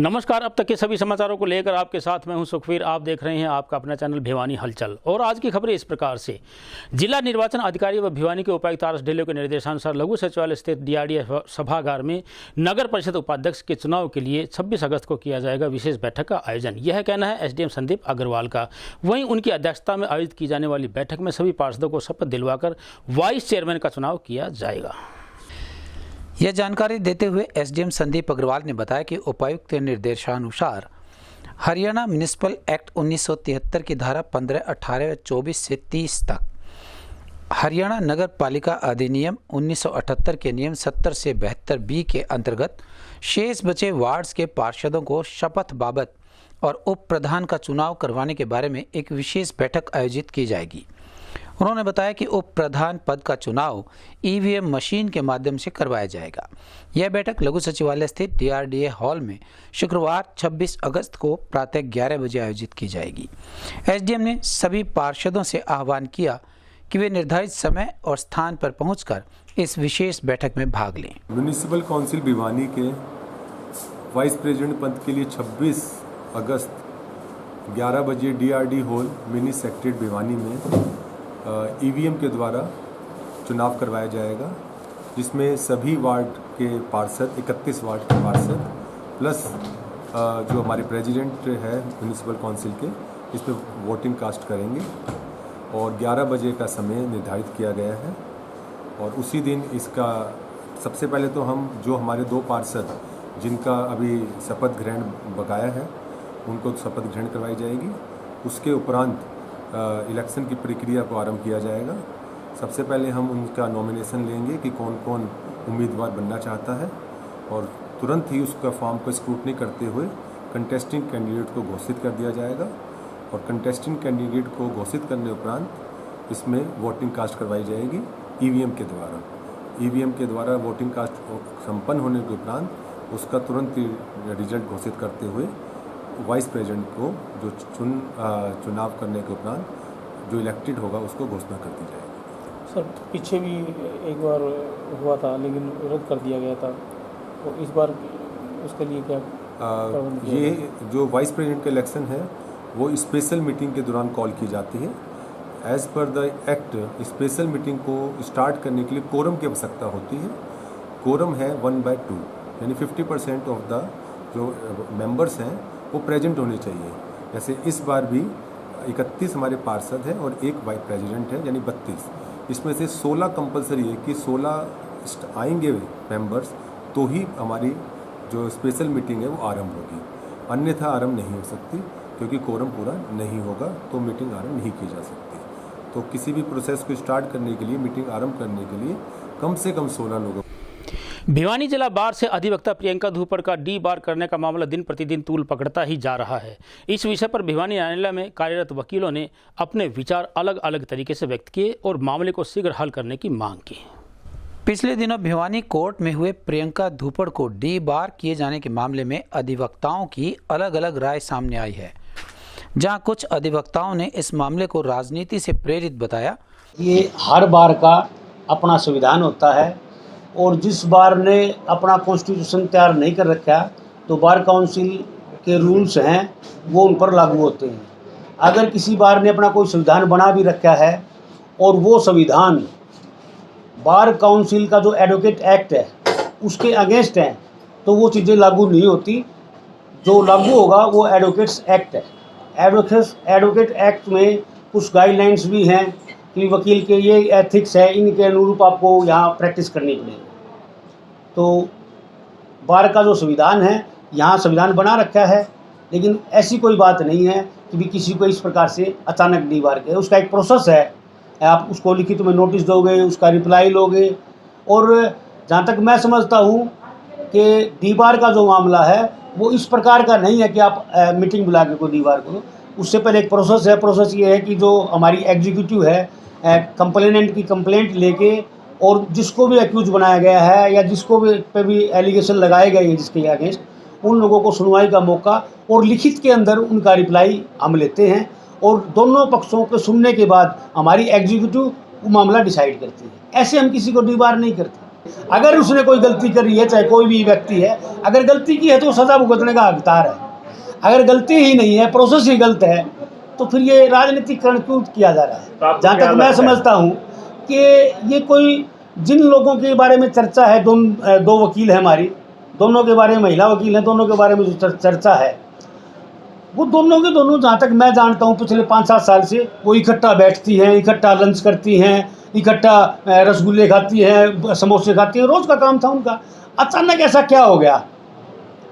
नमस्कार। अब तक के सभी समाचारों को लेकर आपके साथ मैं हूं सुखवीर। आप देख रहे हैं आपका अपना चैनल भिवानी हलचल। और आज की खबरें इस प्रकार से। जिला निर्वाचन अधिकारी व भिवानी के उपायुक्त आर एस ढिल्लों के निर्देशानुसार लघु सचिवालय स्थित डीआरडीए सभागार में नगर परिषद उपाध्यक्ष के चुनाव के लिए 26 अगस्त को किया जाएगा विशेष बैठक का आयोजन। यह कहना है एसडीएम संदीप अग्रवाल का। वहीं उनकी अध्यक्षता में आयोजित की जाने वाली बैठक में सभी पार्षदों को शपथ दिलवाकर वाइस चेयरमैन का चुनाव किया जाएगा। यह जानकारी देते हुए एसडीएम संदीप अग्रवाल ने बताया कि उपायुक्त के निर्देशानुसार हरियाणा म्युनिसिपल एक्ट 1973 की धारा 15, 18 व 24 से 30 तक, हरियाणा नगर पालिका अधिनियम 1978 के नियम 70 से 72 बी के अंतर्गत शेष बचे वार्ड्स के पार्षदों को शपथ बाबत और उप प्रधान का चुनाव करवाने के बारे में एक विशेष बैठक आयोजित की जाएगी। उन्होंने बताया कि उप प्रधान पद का चुनाव ईवीएम मशीन के माध्यम से करवाया जाएगा। यह बैठक लघु सचिवालय स्थित डीआरडीए हॉल में शुक्रवार 26 अगस्त को प्रातः 11 बजे आयोजित की जाएगी। एसडीएम ने सभी पार्षदों से आह्वान किया कि वे निर्धारित समय और स्थान पर पहुंचकर इस विशेष बैठक में भाग लें। म्युनिसिपल काउंसिल भिवानी के वाइस प्रेसिडेंट पद के लिए 26 अगस्त 11 बजे DRD hall mini secretariat Bhiwani में ईवीएम के द्वारा चुनाव करवाया जाएगा, जिसमें सभी वार्ड के पार्षद 31 वार्ड के पार्षद प्लस जो हमारे प्रेसिडेंट है म्युनिसिपल काउंसिल के, इस पर वोटिंग कास्ट करेंगे और 11 बजे का समय निर्धारित किया गया है। और उसी दिन इसका सबसे पहले तो हम जो हमारे 2 पार्षद जिनका अभी शपथ ग्रहण बकाया है उनको शपथ ग्रहण करवाई जाएगी। उसके उपरांत इलेक्शन की प्रक्रिया को आरंभ किया जाएगा। सबसे पहले हम उनका नॉमिनेशन लेंगे कि कौन कौन उम्मीदवार बनना चाहता है और तुरंत ही उसका फॉर्म को स्क्रूटनी करते हुए कंटेस्टिंग कैंडिडेट को घोषित कर दिया जाएगा। और कंटेस्टिंग कैंडिडेट को घोषित करने उपरांत इसमें वोटिंग कास्ट करवाई जाएगी ईवीएम के द्वारा। ईवीएम के द्वारा वोटिंग कास्ट संपन्न होने के उपरांत उसका तुरंत ही रिजल्ट घोषित करते हुए वाइस प्रेसिडेंट को जो चुनाव करने के उपरांत जो इलेक्टेड होगा उसको घोषणा कर दी जाएगी। सर, पीछे भी एक बार हुआ था लेकिन रद्द कर दिया गया था, तो इस बार उसके लिए क्या ये जो वाइस प्रेसिडेंट का इलेक्शन है वो स्पेशल मीटिंग के दौरान कॉल की जाती है। As per the act special meeting को स्टार्ट करने के लिए कोरम की आवश्यकता होती है। कोरम है 1/2, यानी 50% ऑफ द जो मेंबर्स हैं वो प्रेजेंट होने चाहिए। जैसे इस बार भी 31 हमारे पार्षद हैं और एक वाइस प्रेसिडेंट है, यानी 32। इसमें से 16 कंपलसरी है कि 16 आएंगे मेंबर्स तो ही हमारी जो स्पेशल मीटिंग है वो आरंभ होगी, अन्यथा आरंभ नहीं हो सकती क्योंकि कोरम पूरा नहीं होगा तो मीटिंग आरंभ नहीं की जा सकती। तो किसी भी प्रोसेस को स्टार्ट करने के लिए, मीटिंग आरंभ करने के लिए कम से कम 16 लोगों। भिवानी जिला बार से अधिवक्ता प्रियंका धूपड़ का डी बार करने का मामला दिन प्रतिदिन तूल पकड़ता ही जा रहा है। इस विषय पर भिवानी न्यायालय में कार्यरत वकीलों ने अपने विचार अलग अलग तरीके से व्यक्त किए और मामले को शीघ्र हल करने की मांग की। पिछले दिनों भिवानी कोर्ट में हुए प्रियंका धूपड़ को डी बार किए जाने के मामले में अधिवक्ताओं की अलग अलग राय सामने आई है, जहां कुछ अधिवक्ताओं ने इस मामले को राजनीति से प्रेरित बताया। ये हर बार का अपना संविधान होता है और जिस बार ने अपना कॉन्स्टिट्यूशन तैयार नहीं कर रखा तो बार काउंसिल के रूल्स हैं वो उन पर लागू होते हैं। अगर किसी बार ने अपना कोई संविधान बना भी रखा है और वो संविधान बार काउंसिल का जो एडवोकेट एक्ट है उसके अगेंस्ट है तो वो चीज़ें लागू नहीं होती। जो लागू होगा वो एडवोकेट्स एक्ट है। एडवोकेट एक्ट में कुछ गाइडलाइंस भी हैं कि वकील के ये एथिक्स है, इनके अनुरूप आपको यहाँ प्रैक्टिस करनी पड़ेगी। तो बार का जो संविधान है यहाँ संविधान बना रखा है, लेकिन ऐसी कोई बात नहीं है कि भी किसी को इस प्रकार से अचानक डी बार के। उसका एक प्रोसेस है, आप उसको लिखित में नोटिस दोगे, उसका रिप्लाई लोगे। और जहाँ तक मैं समझता हूँ कि डी बार का जो मामला है वो इस प्रकार का नहीं है कि आप मीटिंग बुला के कोई डी बार करो। उससे पहले एक प्रोसेस है। प्रोसेस ये है कि जो हमारी एग्जीक्यूटिव है कंप्लेनेंट की कंप्लेंट लेके और जिसको भी एक्यूज बनाया गया है या जिसको भी पे भी एलिगेशन लगाए गए हैं जिसके अगेंस्ट, उन लोगों को सुनवाई का मौका और लिखित के अंदर उनका रिप्लाई हम लेते हैं और दोनों पक्षों को सुनने के बाद हमारी एग्जीक्यूटिव मामला डिसाइड करती है। ऐसे हम किसी को डी बार नहीं करते। अगर उसने कोई गलती करी है, चाहे कोई भी व्यक्ति है, अगर गलती की है तो सज़ा भुगतने का हकदार है। अगर गलती ही नहीं है, प्रोसेस ही गलत है, तो फिर ये राजनीतिकरण क्यों किया जा रहा है? जहाँ तक मैं समझता हूँ कि ये कोई जिन लोगों के बारे में चर्चा है, दो वकील हैं हमारी, दोनों के बारे में महिला वकील हैं, दोनों के बारे में जो चर्चा है, वो दोनों के दोनों, जहाँ तक मैं जानता हूँ, पिछले 5-7 साल से वो इकट्ठा बैठती हैं, इकट्ठा लंच करती हैं, इकट्ठा रसगुल्ले खाती हैं, समोसे खाती हैं, रोज़ का काम था उनका। अचानक ऐसा क्या हो गया?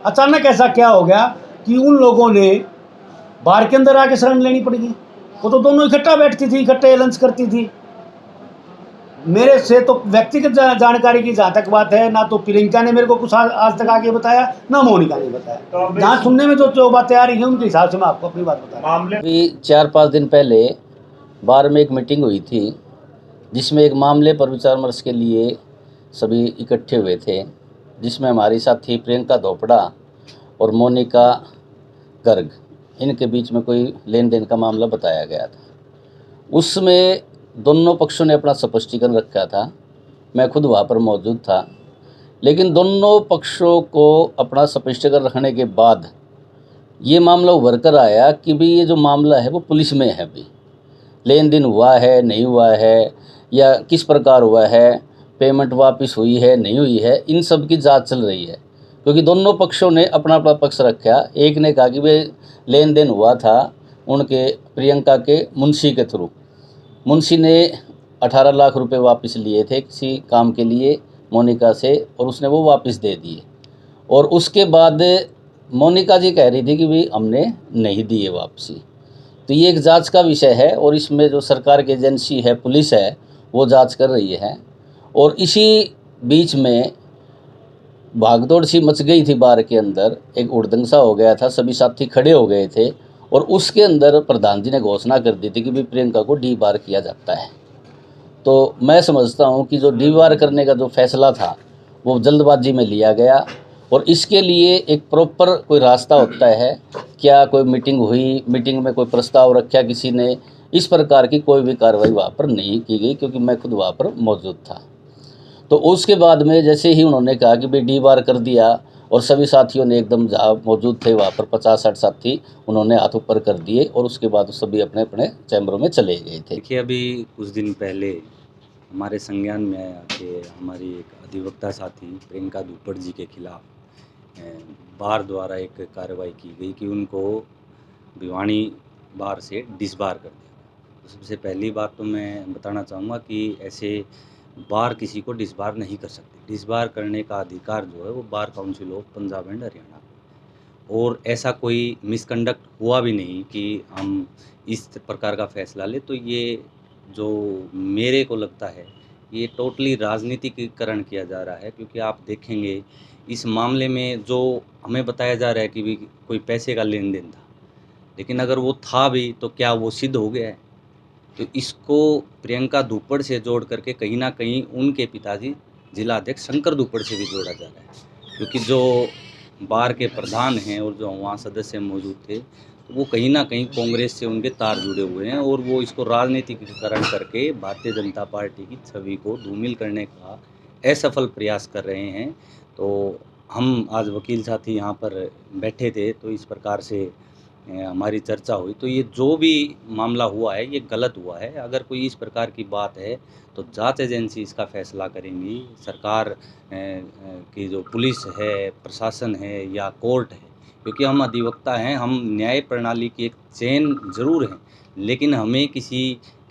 अचानक ऐसा क्या हो गया कि उन लोगों ने बार के अंदर आके शरण लेनी पड़ गई? वो तो दोनों इकट्ठा बैठती थी, इकट्ठे लंच करती थी। मेरे से तो व्यक्तिगत जानकारी की जहाँ तक बात है, ना तो प्रियंका ने मेरे को कुछ आज तक आगे बताया, ना मोनिका ने बताया। जहाँ सुनने में जो बातें आ रही हैं, उनके हिसाब से मैं आपको अपनी बात बता रहा हूँ। अभी 4-5 दिन पहले बार में एक मीटिंग हुई थी, जिसमें एक मामले पर विचार विमर्श के लिए सभी इकट्ठे हुए थे, जिसमें हमारी साथी प्रियंका धोपड़ा और मोनिका गर्ग, इनके बीच में कोई लेन देन का मामला बताया गया था। उसमें दोनों पक्षों ने अपना स्पष्टीकरण रखा था। मैं खुद वहाँ पर मौजूद था, लेकिन दोनों पक्षों को अपना स्पष्टीकरण रखने के बाद ये मामला उभर कर आया कि भाई ये जो मामला है वो पुलिस में है। अभी लेन देन हुआ है, नहीं हुआ है, या किस प्रकार हुआ है, पेमेंट वापस हुई है, नहीं हुई है, इन सब की जांच चल रही है। क्योंकि दोनों पक्षों ने अपना अपना पक्ष रखा। एक ने कहा कि भाई लेन देन हुआ था उनके प्रियंका के मुंशी के थ्रू। मुंशी ने 18 लाख रुपए वापस लिए थे किसी काम के लिए मोनिका से, और उसने वो वापस दे दिए। और उसके बाद मोनिका जी कह रही थी कि भाई हमने नहीं दिए वापसी। तो ये एक जांच का विषय है, और इसमें जो सरकार की एजेंसी है, पुलिस है, वो जांच कर रही है। और इसी बीच में भागदौड़ सी मच गई थी बार के अंदर, एक उड़दंग सा हो गया था, सभी साथी खड़े हो गए थे, और उसके अंदर प्रधान जी ने घोषणा कर दी थी कि भी प्रियंका को डी बार किया जाता है। तो मैं समझता हूं कि जो डी बार करने का जो फैसला था वो जल्दबाजी में लिया गया, और इसके लिए एक प्रॉपर कोई रास्ता होता है। क्या कोई मीटिंग हुई, मीटिंग में कोई प्रस्ताव रखा किसी ने, इस प्रकार की कोई भी कार्रवाई वहाँ पर नहीं की गई, क्योंकि मैं खुद वहाँ पर मौजूद था। तो उसके बाद में जैसे ही उन्होंने कहा कि भाई डी बार कर दिया, और सभी साथियों ने एकदम जहाँ मौजूद थे वहाँ पर 50-60 साथी, उन्होंने हाथ ऊपर कर दिए, और उसके बाद सभी अपने अपने चैम्बरों में चले गए थे। देखिए, अभी कुछ दिन पहले हमारे संज्ञान में आया कि हमारी एक अधिवक्ता साथी प्रियंका धोपड़ जी के खिलाफ बार द्वारा एक कार्रवाई की गई कि उनको भिवानी बार से डिसबार कर दिया। तो सबसे पहली बात तो मैं बताना चाहूँगा कि ऐसे बार किसी को डिसबार नहीं कर सकते। डिसबार करने का अधिकार जो है वो bar council of Punjab and Haryana, और ऐसा कोई मिसकंडक्ट हुआ भी नहीं कि हम इस प्रकार का फैसला ले। तो ये जो मेरे को लगता है ये टोटली राजनीतिकरण किया जा रहा है, क्योंकि आप देखेंगे इस मामले में जो हमें बताया जा रहा है कि भी कोई पैसे का लेन देन था, लेकिन अगर वो था भी तो क्या वो सिद्ध हो गया है? तो इसको प्रियंका धोपड़ से जोड़ करके कहीं ना कहीं उनके पिताजी जिला अध्यक्ष शंकर धोपड़ से भी जोड़ा जा रहा है, क्योंकि जो बार के प्रधान हैं और जो वहाँ सदस्य मौजूद थे, तो वो कहीं ना कहीं कांग्रेस से उनके तार जुड़े हुए हैं, और वो इसको राजनीतिकरण करके भारतीय जनता पार्टी की छवि को धूमिल करने का असफल प्रयास कर रहे हैं। तो हम आज वकील साथी यहाँ पर बैठे थे, तो इस प्रकार से हमारी चर्चा हुई। तो ये जो भी मामला हुआ है ये गलत हुआ है। अगर कोई इस प्रकार की बात है तो जांच एजेंसी इसका फैसला करेंगी। सरकार की जो पुलिस है, प्रशासन है या कोर्ट है, क्योंकि हम अधिवक्ता हैं, हम न्याय प्रणाली की एक चेन ज़रूर हैं, लेकिन हमें किसी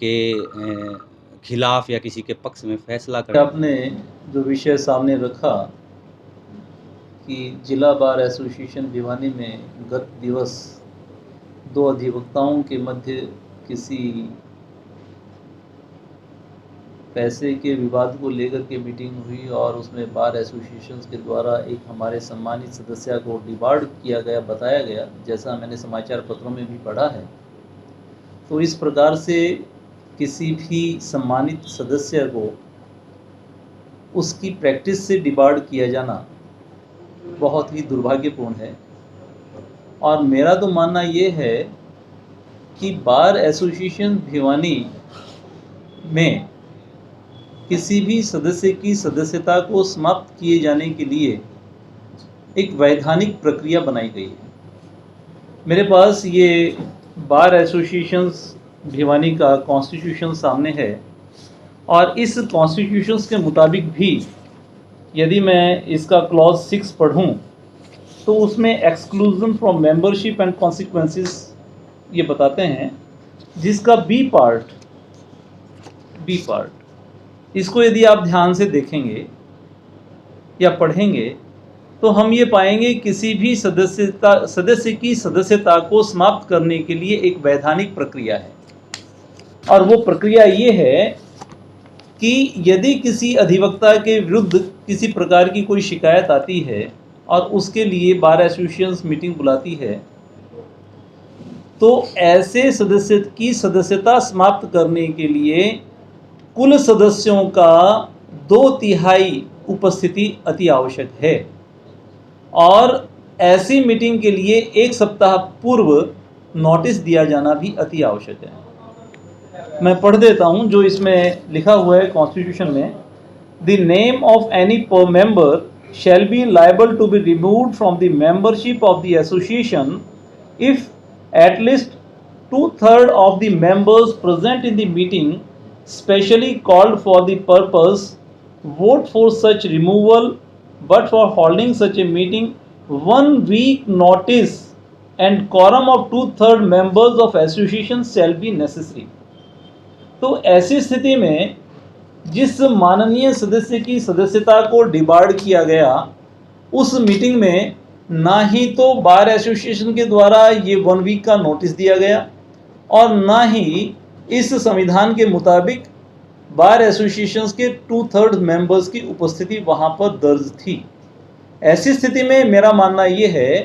के खिलाफ या किसी के पक्ष में फैसला करना। आपने जो विषय सामने रखा कि जिला बार एसोसिएशन भिवानी में गत दिवस 2 अधिवक्ताओं के मध्य किसी पैसे के विवाद को लेकर के मीटिंग हुई, और उसमें बार एसोसिएशन के द्वारा एक हमारे सम्मानित सदस्य को डिबार्ड किया गया, बताया गया, जैसा मैंने समाचार पत्रों में भी पढ़ा है। तो इस प्रकार से किसी भी सम्मानित सदस्य को उसकी प्रैक्टिस से डिबार्ड किया जाना बहुत ही दुर्भाग्यपूर्ण है। और मेरा तो मानना ये है कि बार एसोसिएशन भिवानी में किसी भी सदस्य की सदस्यता को समाप्त किए जाने के लिए एक वैधानिक प्रक्रिया बनाई गई है। मेरे पास ये बार एसोसिएशंस भिवानी का कॉन्स्टिट्यूशन सामने है और इस कॉन्स्टिट्यूशंस के मुताबिक भी यदि मैं इसका क्लॉज 6 पढ़ूं तो उसमें exclusion from membership and consequences ये बताते हैं, जिसका बी पार्ट इसको यदि आप ध्यान से देखेंगे या पढ़ेंगे तो हम ये पाएंगे किसी भी सदस्य की सदस्यता को समाप्त करने के लिए एक वैधानिक प्रक्रिया है। और वो प्रक्रिया ये है कि यदि किसी अधिवक्ता के विरुद्ध किसी प्रकार की कोई शिकायत आती है और उसके लिए बार एसोसिएशन मीटिंग बुलाती है तो ऐसे सदस्य की सदस्यता समाप्त करने के लिए कुल सदस्यों का 2/3 उपस्थिति अति आवश्यक है और ऐसी मीटिंग के लिए 1 सप्ताह पूर्व नोटिस दिया जाना भी अति आवश्यक है। मैं पढ़ देता हूं जो इसमें लिखा हुआ है कॉन्स्टिट्यूशन में। The name of any member shall be liable to be removed from the membership of the association if at least 2/3 of the members present in the meeting specially called for the purpose vote for such removal, but for holding such a meeting 1 week notice and quorum of 2/3 members of association shall be necessary। तो ऐसी स्थिति में जिस माननीय सदस्य की सदस्यता को डिबार्ड किया गया उस मीटिंग में ना ही तो बार एसोसिएशन के द्वारा ये 1 वीक का नोटिस दिया गया और ना ही इस संविधान के मुताबिक बार एसोसिएशंस के 2/3 मेंबर्स की उपस्थिति वहाँ पर दर्ज थी। ऐसी स्थिति में मेरा मानना ये है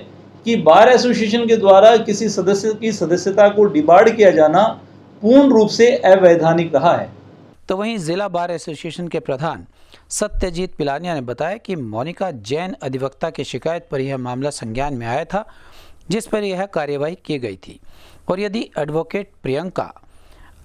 कि बार एसोसिएशन के द्वारा किसी सदस्य की सदस्यता को डिबार्ड किया जाना पूर्ण रूप से अवैधानिक रहा है। तो वहीं जिला बार एसोसिएशन के प्रधान सत्यजीत पिलानिया ने बताया कि मोनिका जैन अधिवक्ता की शिकायत पर यह मामला संज्ञान में आया था, जिस पर यह कार्यवाही की गई थी और यदि एडवोकेट प्रियंका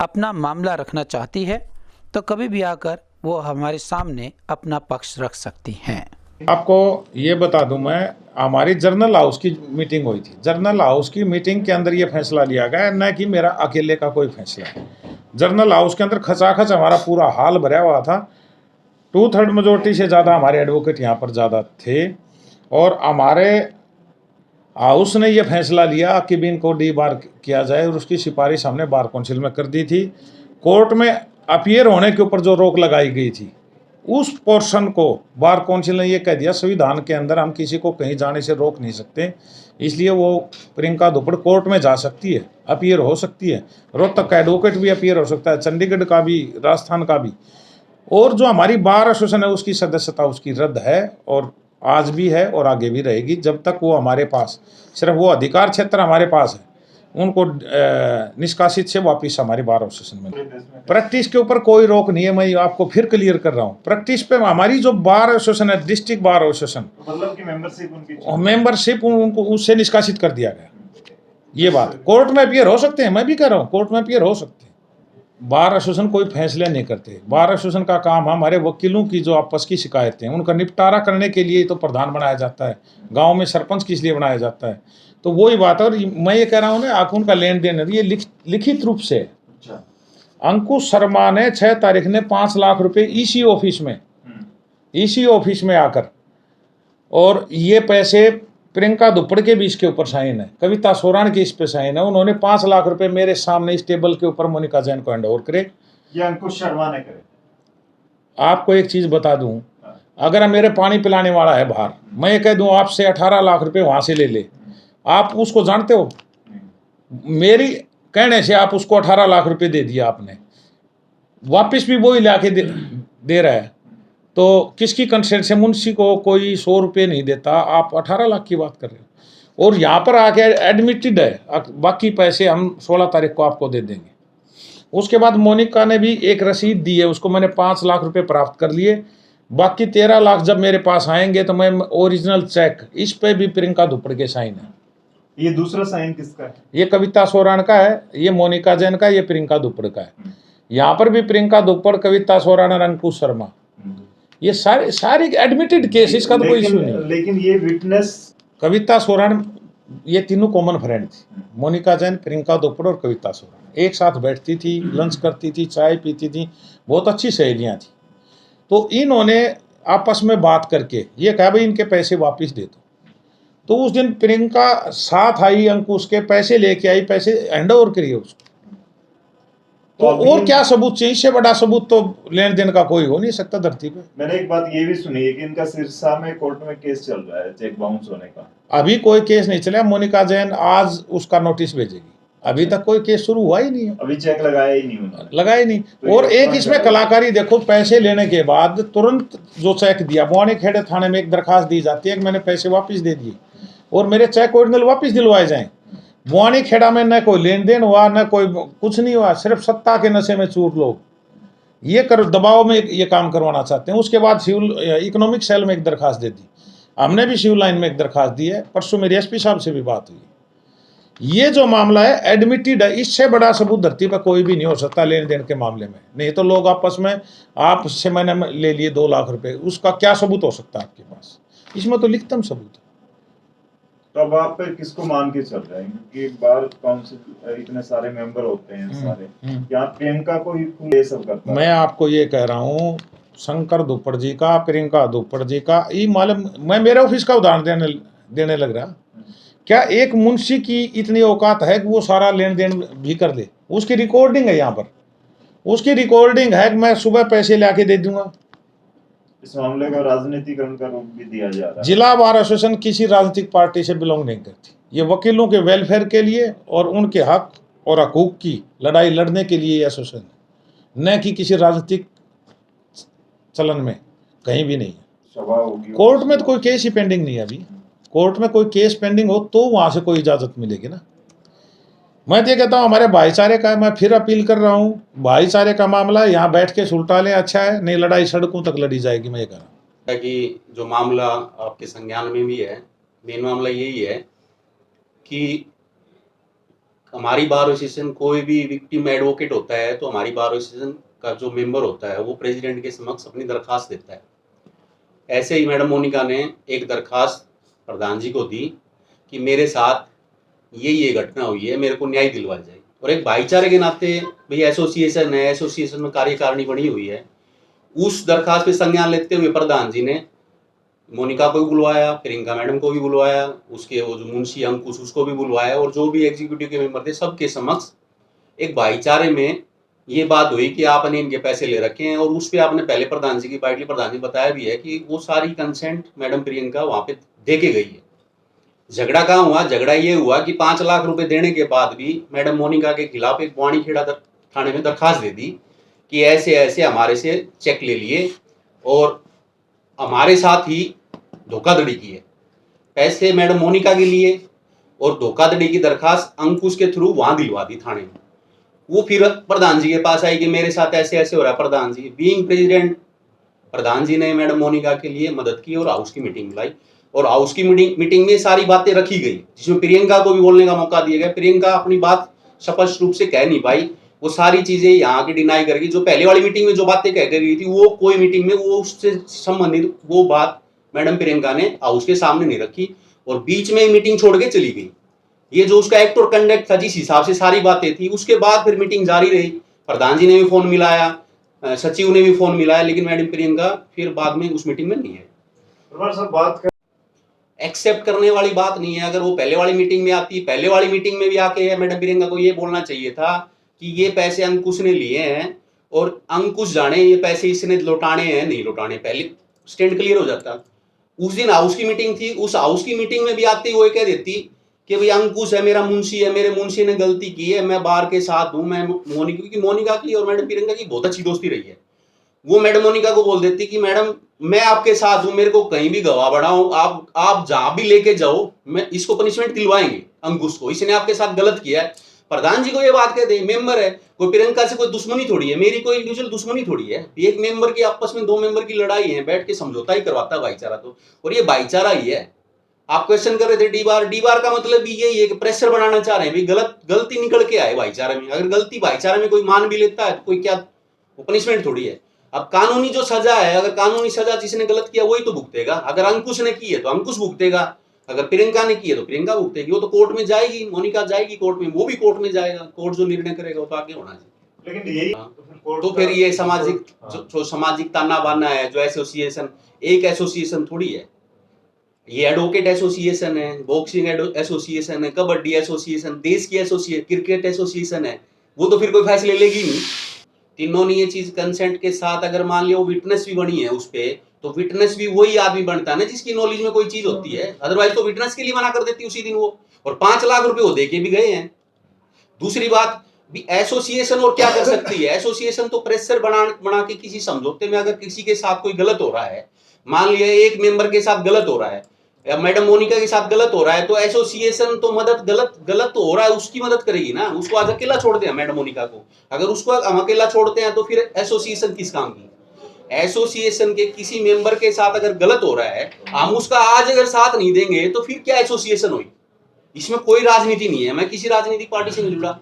अपना मामला रखना चाहती है तो कभी भी आकर वो हमारे सामने अपना पक्ष रख सकती हैं। आपको ये बता दूं, मैं हमारी जर्नल हाउस की मीटिंग हुई थी। जर्नल हाउस की मीटिंग के अंदर ये फैसला लिया गया, न कि मेरा अकेले का कोई फैसला है। जर्नल हाउस के अंदर खचाखच हमारा पूरा हाल भरा हुआ था। 2/3 मेजोरिटी से ज़्यादा हमारे एडवोकेट यहाँ पर ज़्यादा थे और हमारे हाउस ने ये फैसला लिया कि भी इनको डिबार किया जाए और उसकी सिफारिश हमने बार काउंसिल में कर दी थी। कोर्ट में अपीयर होने के ऊपर जो रोक लगाई गई थी उस पोर्शन को बार काउंसिल ने ये कह दिया संविधान के अंदर हम किसी को कहीं जाने से रोक नहीं सकते, इसलिए वो प्रियंका दुपड़ कोर्ट में जा सकती है, अपीयर हो सकती है। रोहतक का एडवोकेट भी अपीयर हो सकता है, चंडीगढ़ का भी, राजस्थान का भी। और जो हमारी बार एसोसिएशन है उसकी सदस्यता उसकी रद्द है और आज भी है और आगे भी रहेगी जब तक वो हमारे पास, सिर्फ वो अधिकार क्षेत्र हमारे पास है, उनको निष्कासित से वापस हमारी बार एसोसिएशन में। प्रैक्टिस के ऊपर कोई रोक नहीं है, मैं आपको फिर क्लियर कर रहा हूँ। प्रैक्टिस पे हमारी जो बार एसोसिएशन है, डिस्ट्रिक्ट बार एसोसिएशन, मतलब की मेंबरशिप उनको उससे निष्कासित कर दिया गया। ये बात कोर्ट में अपीयर हो सकते हैं, मैं भी कह रहा हूँ कोर्ट में अपीयर हो सकते हैं। बार एसोसिएशन कोई फैसले नहीं करते। बार एसोसिएशन का काम है हमारे वकीलों की जो आपस की शिकायतें उनका निपटारा करने के लिए तो प्रधान बनाया जाता है, गाँव में सरपंच किस लिए बनाया जाता है। तो वही बात है। और मैं ये कह रहा हूँ ना, आखून का लेन देन ये लिखित रूप से अंकुश शर्मा ने 6 तारीख ने 5 लाख रुपए ईसी ऑफिस में आकर, और ये पैसे प्रियंका दुपड़ के भी इसके ऊपर साइन है, कविता सोरान के इस पे साइन है। उन्होंने 5 लाख रुपए मेरे सामने इस टेबल के ऊपर मोनिका जैन को हैंड ओवर करे। ये अंकुश शर्मा ने करे। आपको एक चीज बता दूं, अगर मेरे पानी पिलाने वाला है बाहर, मैं ये कह दूं आपसे 18 लाख रुपए वहां से ले ले, आप उसको जानते हो? मेरी कहने से आप उसको 18 लाख रुपए दे दिया, आपने वापस भी वही लाके दे रहा है। तो किसकी कंसेंट से? मुंशी को कोई 100 रुपये नहीं देता, आप 18 लाख की बात कर रहे हो। और यहाँ पर आके एडमिटेड है, बाकी पैसे हम 16 तारीख को आपको दे देंगे। उसके बाद मोनिका ने भी एक रसीद दी है, उसको मैंने 5 लाख रुपए प्राप्त कर लिए। बाकी 13 लाख जब मेरे पास आएंगे तो मैं ओरिजिनल चेक, इस पे भी प्रियंका दुपड़ के साइन है। ये दूसरा साइन किसका है? ये कविता सोरान का है, ये मोनिका जैन का, ये प्रियंका दुपड़ का है। यहाँ पर भी प्रियंका दुप्पड़, कविता सोरान और अंकुश शर्मा, ये सारे एडमिटेड केस, इसका तो कोई इशू नहीं। लेकिन ये विटनेस कविता सोरान, ये तीनों कॉमन फ्रेंड थी, मोनिका जैन, प्रियंका दुप्पड़ और कविता सोरान एक साथ बैठती थी, लंच करती थी, चाय पीती थी, बहुत अच्छी सहेलियां थी। तो इन्होंने आपस में बात करके ये कहा भाई इनके पैसे वापस दे दो। तो उस दिन प्रियंका साथ आई, अंकुश के पैसे लेके आई, पैसे हैंड ओवर करिए उसको। तो और क्या सबूत चाहिए? इससे बड़ा सबूत तो लेन देन का कोई हो नहीं सकता धरती पे। मैंने एक बात ये भी सुनी है कि इनका सिरसा में कोर्ट में केस चल रहा है चेक बाउंस होने का। अभी कोई केस नहीं चला। मोनिका जैन आज उसका नोटिस भेजेगी, अभी तक कोई केस शुरू हुआ ही नहीं है, अभी चेक लगाया ही नहीं उन्होंने, लगाया ही नहीं। तो और एक इसमें कलाकारी देखो, पैसे लेने के बाद तुरंत जो चेक दिया, बुआनीखेड़े थाने में एक दरखास्त दी जाती है कि मैंने पैसे वापस दे दिए और मेरे चेक ओरिजिनल वापस दिलवाए जाएं। बुआनीखेड़ा में न कोई लेन देन हुआ, न कोई कुछ नहीं हुआ, सिर्फ सत्ता के नशे में चूर लोग ये कर दबाव में ये काम करवाना चाहते हैं। उसके बाद सिविल इकोनॉमिक सेल में एक दरखास्त दे दी, हमने भी सिविल लाइन में एक दरखास्त दी है। परसों मेरी एसपी साहब से भी बात हुई। ये जो मामला है एडमिटेड है, इससे बड़ा सबूत धरती पर कोई भी नहीं हो सकता लेन देन के मामले में। नहीं तो लोग आपस में, आपसे मैंने ले लिए 2 लाख रुपए, उसका क्या सबूत हो सकता है आपके पास? इसमें तो लिखितम सबूत है। तो अब आप किसको मान के चल रहे हैं? क्योंकि बार काउंसिल इतने सारे मेंबर होते हैं सारे, यहाँ प्रियंका को ये सब करता है। मैं आपको ये कह रहा हूँ, शंकर दुप्पड़ जी का, प्रियंका दुप्पड़ जी का, ये मालूम, मैं मेरे ऑफिस का उदाहरण देने लग रहा। क्या एक मुंशी की इतनी औकात है कि वो सारा लेन देन भी कर दे? उसकी रिकॉर्डिंग है यहाँ पर, उसकी रिकॉर्डिंग है कि मैं सुबह पैसे ला के दे दूंगा। इस मामले का राजनीतिकरण का रूप भी दिया जा रहा है। जिला बार एसोसिएशन किसी राजनीतिक पार्टी से बिलोंग नहीं करती। ये वकीलों के वेलफेयर के लिए और उनके हक और हकूक की लड़ाई लड़ने के लिए एसोसिएशन है, न कि किसी राजनीतिक चलन में, कहीं भी नहीं है। कोर्ट में तो कोई केस ही पेंडिंग नहीं है। अभी कोर्ट में कोई केस पेंडिंग हो तो वहां से कोई इजाजत मिलेगी ना। मैं तो ये कहता हूँ हमारे भाईचारे का, मैं फिर अपील कर रहा हूँ, भाईचारे का मामला है, यहाँ बैठ के सुलटा लें, अच्छा है, नहीं लड़ाई सड़कों तक लड़ी जाएगी। मैं ये कह रहा हूँ कि जो मामला आपके संज्ञान में भी है, मेन मामला यही है कि हमारी बार एसोसिएशन, कोई भी विक्टिम एडवोकेट होता है तो हमारी बार एसोसिएशन का जो मेंबर होता है वो प्रेसिडेंट के समक्ष अपनी दरखास्त देता है। ऐसे ही मैडम मोनिका ने एक दरखास्त प्रधान जी को दी कि मेरे साथ ये घटना हुई है, मेरे को न्याय दिलवाया जाए। और एक भाईचारे के नाते भाई एसोसिएशन है, एसोसिएशन में कार्यकारिणी बनी हुई है, उस दरखास्त पे संज्ञान लेते हुए प्रधान जी ने मोनिका को भी बुलवाया, प्रियंका मैडम को भी बुलवाया, उसके वो जो मुंशी अंकुश उसको भी बुलवाया, और जो भी एग्जीक्यूटिव के मेंबर थे सबके समक्ष एक भाईचारे में ये बात हुई कि आपने इनके पैसे ले रखे हैं। और उस पर आपने पहले प्रधान जी की बाइटली प्रधान जी बताया भी है कि वो सारी कंसेंट मैडम प्रियंका वहां पे दे के गई है। झगड़ा कहाँ हुआ? झगड़ा ये हुआ कि 5 लाख रुपए देने के बाद भी मैडम मोनिका के खिलाफ एक बुआनीखेड़ा थाने में दरखास्त दे दी कि ऐसे ऐसे हमारे से चेक ले लिए और हमारे साथ ही धोखाधड़ी की है। पैसे मैडम मोनिका के लिए और धोखाधड़ी की दरखास्त अंकुश के थ्रू वहां दिलवा दी थाने में। वो फिर प्रधान जी के पास आई कि मेरे साथ ऐसे ऐसे हो रहा है। प्रधान जी बीइंग प्रेसिडेंट, प्रधान जी ने मैडम मोनिका के लिए मदद की और हाउस की मीटिंग बुलाई, और हाउस की मीटिंग में सारी बातें रखी गई जिसमें प्रियंका को भी बोलने का मौका दिया गया। प्रियंका अपनी बात स्पष्ट रूप से कह नहीं पाई, वो सारी चीजें यहाँ की डिनाई करगी। जो पहले वाली मीटिंग में जो बातें कह गई थी वो कोई मीटिंग में वो उससे संबंधित वो बात मैडम प्रियंका ने हाउस के सामने नहीं रखी और बीच में मीटिंग छोड़ के चली गई। ये जो उसका एक्ट और कंडक्ट था, जिस हिसाब से सारी बातें थी, उसके बाद फिर मीटिंग जारी रही। प्रधान जी ने भी फोन मिलाया, सचिव ने भी फोन मिलाया, लेकिन मैडम प्रियंका फिर बाद में उस मीटिंग में नहीं है। एक्सेप्ट करने वाली बात नहीं है। अगर वो पहले वाली मीटिंग में आती, पहले वाली मीटिंग में भी आके मैडम प्रियंका को ये बोलना चाहिए था कि ये पैसे अंकुश ने लिए हैं और अंकुश जाने ये पैसे इसने लौटाने हैं नहीं लौटाने, पहले स्टैंड क्लियर हो जाता। उस दिन हाउस की मीटिंग थी, उस हाउस की मीटिंग में भी आती वो कह देती कि भाई अंकुश है मेरा मुंशी है, मेरे मुंशी ने गलती की है, मैं बार के साथ हूं, मैं मोनिका, क्योंकि मोनिका की और मैडम प्रियंका की बहुत अच्छी दोस्ती रही है। वो मैडम मोनिका को बोल देती कि मैडम मैं आपके साथ हूं, मेरे को कहीं भी गवाह बढ़ाओ, आप जहां भी लेके जाओ, मैं इसको पनिशमेंट दिलवाएंगे अंकुश को, इसने आपके साथ गलत किया है। प्रधान जी को ये बात कह दे, मेंबर है, कोई प्रियंका से कोई दुश्मनी थोड़ी है, मेरी कोई इंडिविजुअल दुश्मनी थोड़ी है। एक मेंबर की आपस में 2 मेंबर की लड़ाई है, बैठ के समझौता ही करवाता भाईचारा तो, और ये भाईचारा ही है। आप क्वेश्चन कर रहे थे डी बार का मतलब भी यही है कि प्रेशर बनाना चाह रहे हैं, भाई गलती निकल के आए भाईचारे में। अगर गलती भाईचारे में कोई मान भी लेता है तो कोई क्या पनिशमेंट थोड़ी है। अब कानूनी जो सजा है, अगर कानूनी सजा जिसने गलत किया वही तो भुगतेगा। अगर अंकुश ने की है तो अंकुश भुगतेगा, अगर प्रियंका ने की है तो प्रियंका भुगतेगी। वो तो कोर्ट में जाएगी, मोनिका जाएगी कोर्ट में, वो भी कोर्ट में जाएगा। कोर्ट जो निर्णय करेगा वो तो आगे होना चाहिए। लेकिन यही तो फिर ये सामाजिक जो सामाजिक ताना बाना है, जो एसोसिएशन, एक एसोसिएशन थोड़ी है ये। एडवोकेट एसोसिएशन है, बॉक्सिंग एसोसिएशन है, कबड्डी एसोसिएशन, देश की एसोसिएशन, क्रिकेट एसोसिएशन है। वो तो फिर कोई फैसले लेगी नहीं। तीनों ने ये चीज कंसेंट के साथ, अगर मान लिया वो विटनेस भी बनी है उस पे, तो विटनेस भी वही आदमी बनता है ना जिसकी नॉलेज में कोई चीज होती है। अदरवाइज तो विटनेस के लिए मना कर देती उसी दिन वो, और 5 लाख रुपए वो देके भी गए हैं। दूसरी बात भी, एसोसिएशन और क्या कर सकती है? एसोसिएशन तो प्रेशर बना के किसी समझौते में, अगर किसी के साथ कोई गलत हो रहा है, मान लिया एक मेंबर के साथ गलत हो रहा है या मैडम मोनिका के साथ गलत हो रहा है, तो एसोसिएशन तो मदद, गलत हो रहा है उसकी मदद करेगी ना। उसको आज अकेला छोड़ दें मैडम मोनिका को, अगर उसको हम अकेला छोड़ते हैं तो फिर एसोसिएशन किस काम की? एसोसिएशन के किसी मेंबर के साथ अगर गलत हो रहा है, हम उसका आज अगर साथ नहीं देंगे तो फिर क्या एसोसिएशन हुई? इसमें कोई राजनीति नहीं है। मैं किसी राजनीतिक पार्टी से नहीं जुड़ा।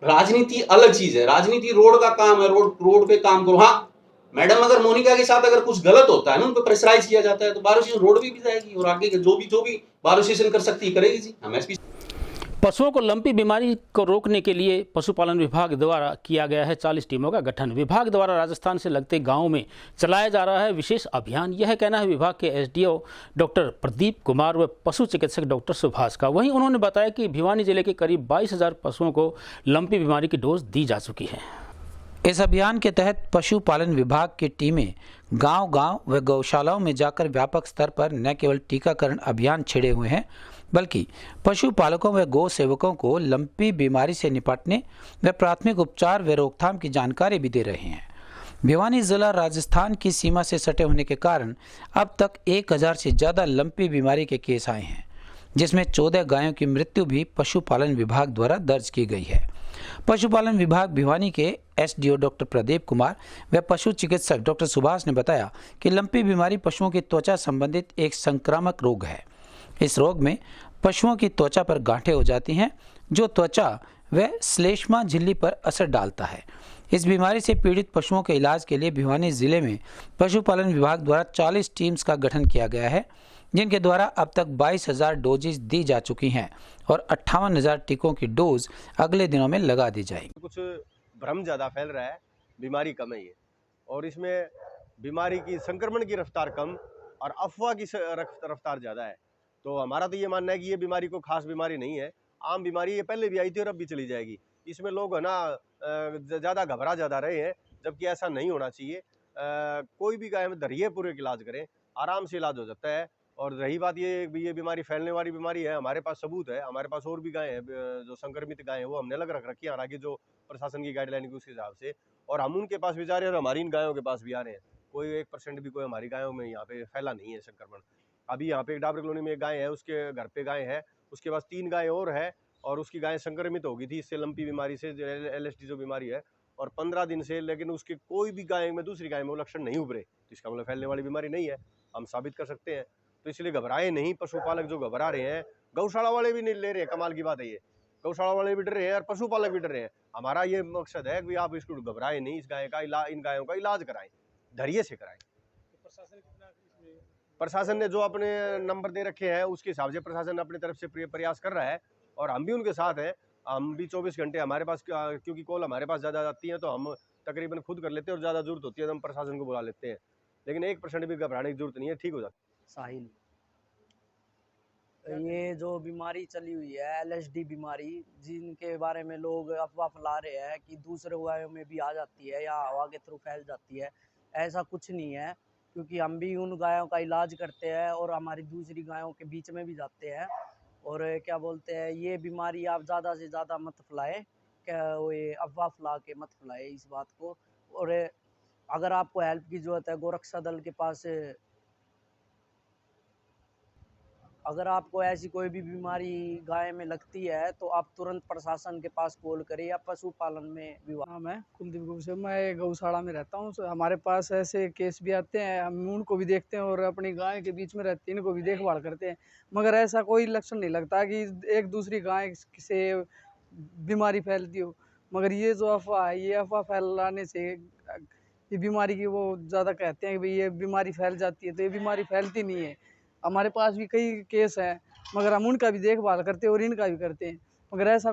राजनीति अलग चीज है। राजनीति रोड का काम है, रोड पे काम करो। हाँ मैडम, अगर मोनिका के साथ अगर कुछ गलत होता है ना, उनको प्रेशराइज किया जाता है, तो बार एसोसिएशन रोड भी जाएगी और आगे जो भी बार एसोसिएशन कर सकती है करेगी जी। हम एसपी पशुओं को लंपी बीमारी को रोकने के लिए पशुपालन विभाग द्वारा किया गया है 40 टीमों का गठन। विभाग द्वारा राजस्थान से लगते गांवों में चलाया जा रहा है विशेष अभियान। यह कहना है विभाग के एसडीओ डॉक्टर प्रदीप कुमार व पशु चिकित्सक डॉक्टर सुभाष का। वहीं उन्होंने बताया कि भिवानी जिले के करीब 22,000 पशुओं को लंपी बीमारी की डोज दी जा चुकी है। इस अभियान के तहत पशुपालन विभाग की टीमें गांव-गांव व गौशालाओं में जाकर व्यापक स्तर पर न केवल टीकाकरण अभियान छेड़े हुए हैं, बल्कि पशुपालकों व गौ सेवकों को लंपी बीमारी से निपटने व प्राथमिक उपचार व रोकथाम की जानकारी भी दे रहे हैं। भिवानी जिला राजस्थान की सीमा से सटे होने के कारण अब तक 1000 से ज़्यादा लंपी बीमारी के केस आए हैं, जिसमें 14 गायों की मृत्यु भी पशुपालन विभाग द्वारा दर्ज की गई है। पशुपालन विभाग भिवानी के एसडीओ डॉक्टर प्रदीप कुमार व पशु चिकित्सक डॉक्टर सुभाष ने बताया कि लंपी बीमारी पशुओं की त्वचा संबंधित एक संक्रामक रोग है। इस रोग में पशुओं की त्वचा पर गांठें हो जाती हैं, जो त्वचा व श्लेष्मा झिल्ली पर असर डालता है। इस बीमारी से पीड़ित पशुओं के इलाज के लिए भिवानी जिले में पशुपालन विभाग द्वारा 40 टीम्स का गठन किया गया है, जिनके द्वारा अब तक 22,000 डोजेज दी जा चुकी हैं और 58,000 टीकों की डोज अगले दिनों में लगा दी जाएगी। कुछ भ्रम ज़्यादा फैल रहा है, बीमारी कम है ये, और इसमें बीमारी की संक्रमण की रफ्तार कम और अफवाह की रफ्तार ज़्यादा है। तो हमारा तो ये मानना है कि ये बीमारी को खास बीमारी नहीं है, आम बीमारी। ये पहले भी आई थी और अब भी चली जाएगी। इसमें लोग है ना ज़्यादा घबरा ज़्यादा रहे हैं, जबकि ऐसा नहीं होना चाहिए। कोई भी गाय में धैर्य पूर्वक इलाज करें, आराम से इलाज हो जाता है। और रही बात ये बीमारी फैलने वाली बीमारी है, हमारे पास सबूत है। हमारे पास और भी गाय हैं जो संक्रमित गाय हैं, वो हमने अलग रख रखी है हालांकि जो प्रशासन की गाइडलाइन के उस हिसाब से, और हम उनके पास भी जा रहे हैं और हमारी इन गायों के पास भी आ रहे हैं। कोई 1% भी कोई हमारी गायों में यहाँ पे फैला नहीं है संक्रमण। अभी यहाँ पे डाबरी कॉलोनी में एक गाय है, उसके घर पे गाय है, उसके पास 3 गाय और है और उसकी गाय संक्रमित हो गई थी इससे लंपी बीमारी से, LSD जो बीमारी है, और 15 दिन से, लेकिन उसके कोई भी गाय में, दूसरी गाय में वो लक्षण नहीं उभरे, तो इसका मतलब फैलने वाली बीमारी नहीं है, हम साबित कर सकते हैं। तो इसलिए घबराए नहीं। पशुपालक जो घबरा रहे हैं, गौशाला वाले भी नहीं ले रहे हैं। कमाल की बात है, ये गौशाला वाले भी डर रहे हैं और पशुपालक भी डर रहे हैं। हमारा ये मकसद है कि आप इसको घबराए नहीं, इस गाय का इन गायों का इलाज कराएं, धैर्य से कराएं। प्रशासन ने जो अपने नंबर दे रखे हैं उसके हिसाब से प्रशासन अपनी तरफ से प्रयास कर रहा है और हम भी उनके साथ हैं। हम भी 24 घंटे हमारे पास, क्योंकि कॉल हमारे पास ज़्यादा आती हैं तो हम तकरीबन खुद कर लेते हैं और ज़्यादा जरूरत होती है तो हम प्रशासन को बुला लेते हैं। लेकिन 1% भी घबराने की जरूरत नहीं है, ठीक हो जाता है। साहिल, ये जो बीमारी चली हुई है LSD बीमारी, जिनके बारे में लोग अफवाह फैला रहे हैं कि दूसरे गायों में भी आ जाती है या हवा के थ्रू फैल जाती है, ऐसा कुछ नहीं है। क्योंकि हम भी उन गायों का इलाज करते हैं और हमारी दूसरी गायों के बीच में भी जाते हैं। और क्या बोलते हैं, ये बीमारी आप ज़्यादा से ज़्यादा मत फैलाएं, क्या वो ये अफवाह फैला के मत फैलाएं इस बात को। और अगर आपको हेल्प की ज़रूरत है, गोरक्षा दल के पास अगर आपको ऐसी कोई भी बीमारी गाय में लगती है तो आप तुरंत प्रशासन के पास कॉल करें या पशुपालन में विभाग। हाँ, मैं कुलदीप गुप्ता, मैं गौशाला में रहता हूँ। हमारे पास ऐसे केस भी आते हैं, हम उनको भी देखते हैं और अपनी गाय के बीच में रहती है इनको भी देखभाल करते हैं, मगर ऐसा कोई लक्षण नहीं लगता कि एक दूसरी गाय से बीमारी फैलती हो। मगर ये जो अफवाह है, ये अफवाह फैलाने से ये बीमारी की वो ज़्यादा कहते हैं कि भाई ये बीमारी फैल जाती है, तो ये बीमारी फैलती नहीं है। हमारे पास भी कई केस हैं, मगर हम उनका भी देखभाल करते हैं और इनका भी करते हैं, मगर ऐसा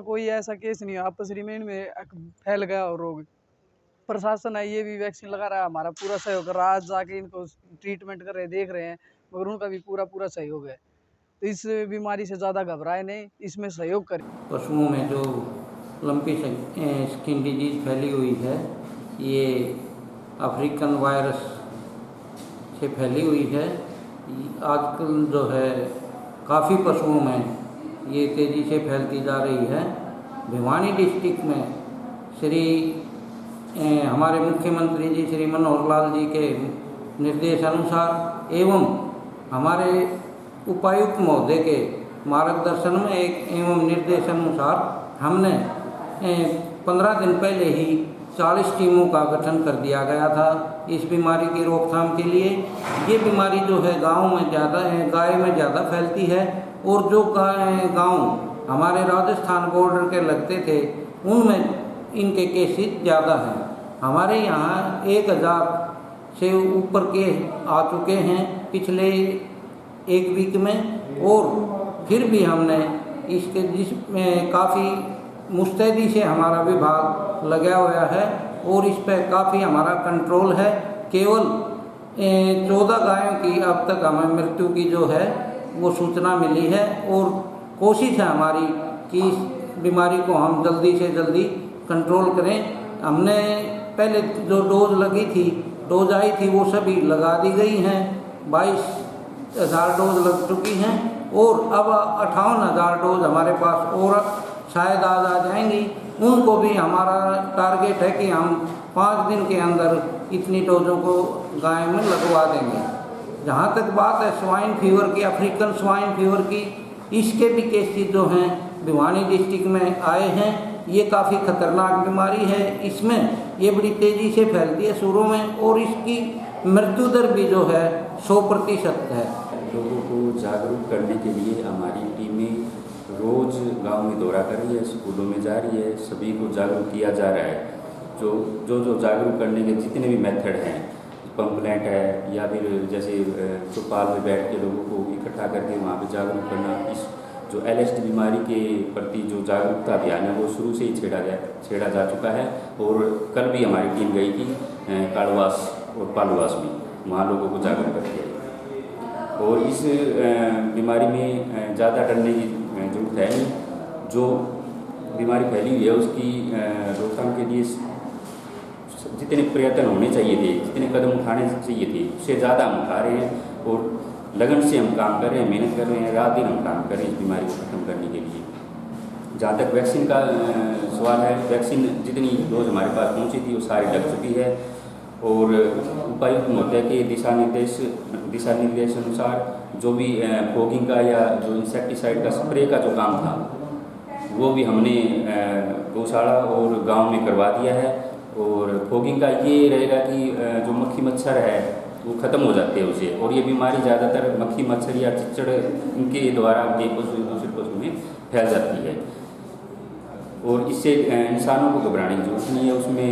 केस नहीं है आपस में इनमें फैल गया और रोग। प्रशासन है ये भी वैक्सीन लगा रहा है, हमारा पूरा सहयोग कर रहा है, आज जाके इनको ट्रीटमेंट कर रहे देख रहे हैं, मगर उनका भी पूरा सहयोग है। तो इस बीमारी से ज़्यादा घबराए नहीं, इसमें सहयोग करें। पशुओं में जो लंपी स्किन डिजीज फैली हुई है, ये अफ्रीकन वायरस से फैली हुई है। आजकल जो है काफ़ी पशुओं में ये तेज़ी से फैलती जा रही है। भिवानी डिस्ट्रिक्ट में हमारे मुख्यमंत्री जी श्री मनोहर लाल जी के निर्देशानुसार एवं हमारे उपायुक्त महोदय के मार्गदर्शन में एवं निर्देशानुसार हमने 15 दिन पहले ही 40 टीमों का गठन कर दिया गया था इस बीमारी की रोकथाम के लिए। ये बीमारी जो है गाँव में ज़्यादा है, गाय में ज़्यादा फैलती है, और जो गाँव हमारे राजस्थान बॉर्डर के लगते थे उनमें इनके केसेस ज़्यादा हैं। हमारे यहाँ 1000 से ऊपर के आ चुके हैं पिछले एक वीक में, और फिर भी हमने इसके जिसमें काफ़ी मुस्तैदी से हमारा विभाग लगा हुआ है और इस पर काफ़ी हमारा कंट्रोल है। केवल 14 गायों की अब तक हमें मृत्यु की जो है वो सूचना मिली है, और कोशिश है हमारी कि इस बीमारी को हम जल्दी से जल्दी कंट्रोल करें। हमने पहले जो डोज आई थी वो सभी लगा दी गई हैं, 22,000 डोज लग चुकी हैं, और अब 58,000 डोज हमारे पास और शायद आज आ जाएंगी। उनको भी हमारा टारगेट है कि हम 5 दिन के अंदर इतनी डोजों को गाय में लगवा देंगे। जहाँ तक बात है स्वाइन फीवर की, अफ्रीकन स्वाइन फीवर की, इसके भी केसेस जो हैं भिवानी डिस्ट्रिक्ट में आए हैं। ये काफ़ी खतरनाक बीमारी है, इसमें ये बड़ी तेज़ी से फैलती है शुरू में, और इसकी मृत्यु दर भी जो है 100% है। लोगों को जागरूक करने के लिए हमारी टीमें रोज़ गांव में दौरा कर रही है, स्कूलों में जा रही है, सभी को जागरूक किया जा रहा है। जो जागरूक करने के जितने भी मेथड हैं, पंपलेट है या फिर जैसे चौपाल में बैठ के लोगों को इकट्ठा करके वहाँ पे जागरूक करना, इस जो LSD बीमारी के प्रति जो जागरूकता अभियान है वो शुरू से ही छेड़ा जा चुका है। और कल भी हमारी टीम गई थी काड़वास और पालवास में, वहाँ लोगों को जागरूक करके आई। और इस बीमारी में ज़्यादा डरने की जरूरत है नहीं। जो बीमारी फैली हुई है उसकी रोकथाम के लिए जितने प्रयत्न होने चाहिए थे, जितने कदम उठाने चाहिए थे, उससे ज़्यादा हम उठा रहे हैं, और लगन से हम काम कर रहे हैं, मेहनत कर रहे हैं, रात दिन हम काम कर रहे हैं इस बीमारी को खत्म करने के लिए। जहाँ तक वैक्सीन का सवाल है, वैक्सीन जितनी डोज हमारे पास पहुँची थी वो सारी लग चुकी है, और उपायुक्त महोदय के दिशा निर्देश अनुसार जो भी फॉगिंग का या जो इंसेक्टिसाइड का स्प्रे का जो काम था वो भी हमने गौशाला और गांव में करवा दिया है। और फॉगिंग का ये रहेगा कि जो मक्खी मच्छर है वो ख़त्म हो जाते हैं उसे, और ये बीमारी ज़्यादातर मक्खी मच्छर या चिच्चड़ इनके द्वारा एक पशु से दूसरे पशु में फैल जाती है, और इससे इंसानों को घबराने की जरूरत नहीं है, उसमें